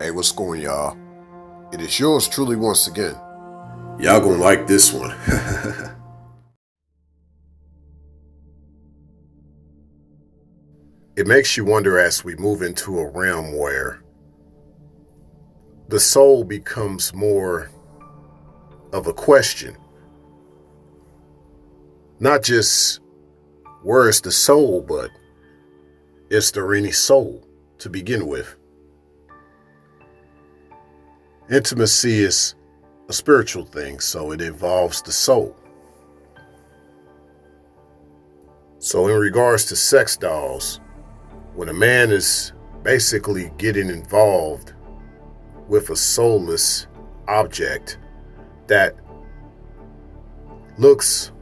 Hey, what's going, y'all? It is yours truly once again. Y'all gonna like this one. It makes you wonder as we move into a realm where the soul becomes more of a question. Not just where is the soul, but is there any soul to begin with? Intimacy is a spiritual thing, so it involves the soul. So in regards to sex dolls, when a man is basically getting involved with a soulless object that looks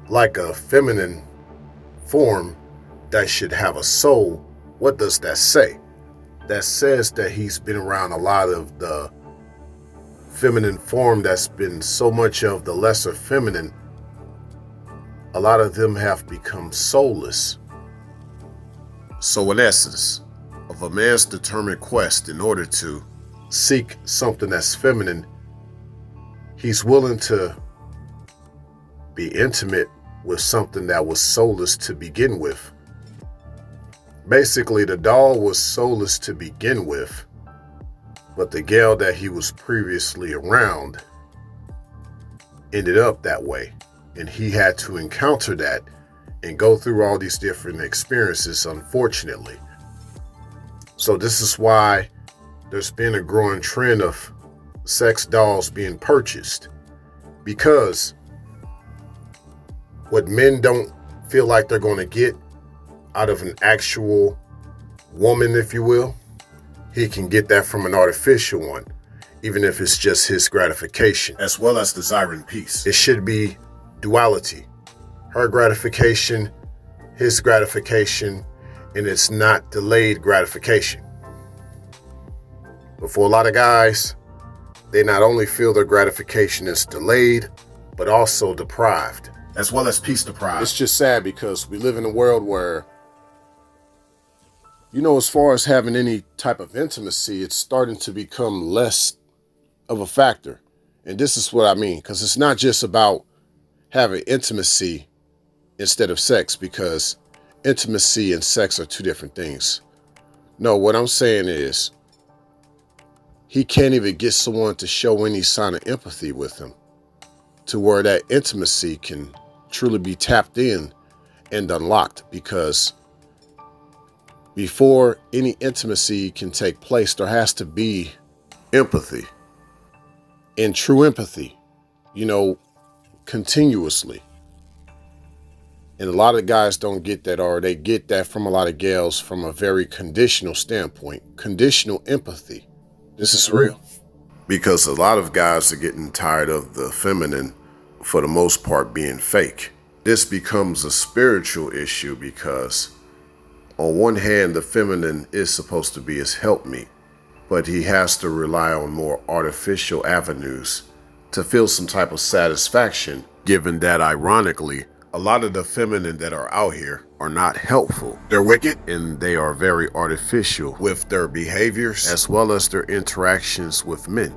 like a feminine form that should have a soul, what does that say? That says that he's been around a lot of the feminine form that's been so much of the lesser feminine. A lot of them have become soulless. So in essence, of a man's determined quest in order to seek something that's feminine, he's willing to be intimate with something that was soulless to begin with. Basically, the doll was soulless to begin with, but the gal that he was previously around ended up that way, and he had to encounter that and go through all these different experiences, unfortunately. So this is why there's been a growing trend of sex dolls being purchased, because what men don't feel like they're going to get out of an actual woman, if you will, he can get that from an artificial one, even if it's just his gratification, as well as desiring peace. It should be duality. Her gratification, his gratification, and it's not delayed gratification. But for a lot of guys, they not only feel their gratification is delayed, but also deprived, as well as peace deprived. It's just sad because we live in a world where, as far as having any type of intimacy, it's starting to become less of a factor. And this is what I mean, because it's not just about having intimacy instead of sex, because intimacy and sex are two different things. No, what I'm saying is he can't even get someone to show any sign of empathy with him to where that intimacy can truly be tapped in and unlocked, because before any intimacy can take place, there has to be empathy, and true empathy, continuously. And a lot of guys don't get that, or they get that from a lot of gals from a very conditional standpoint, conditional empathy. This is real. Because a lot of guys are getting tired of the feminine, for the most part, being fake. This becomes a spiritual issue because on one hand, the feminine is supposed to be his helpmeet, but he has to rely on more artificial avenues to feel some type of satisfaction, given that, ironically, a lot of the feminine that are out here are not helpful. They're wicked, and they are very artificial with their behaviors as well as their interactions with men.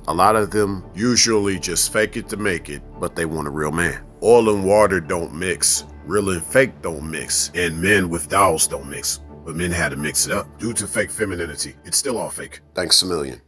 A lot of them usually just fake it to make it, but they want a real man. Oil and water don't mix. Real and fake don't mix. And men with dolls don't mix. But men had to mix it up due to fake femininity. It's still all fake. Thanks a million.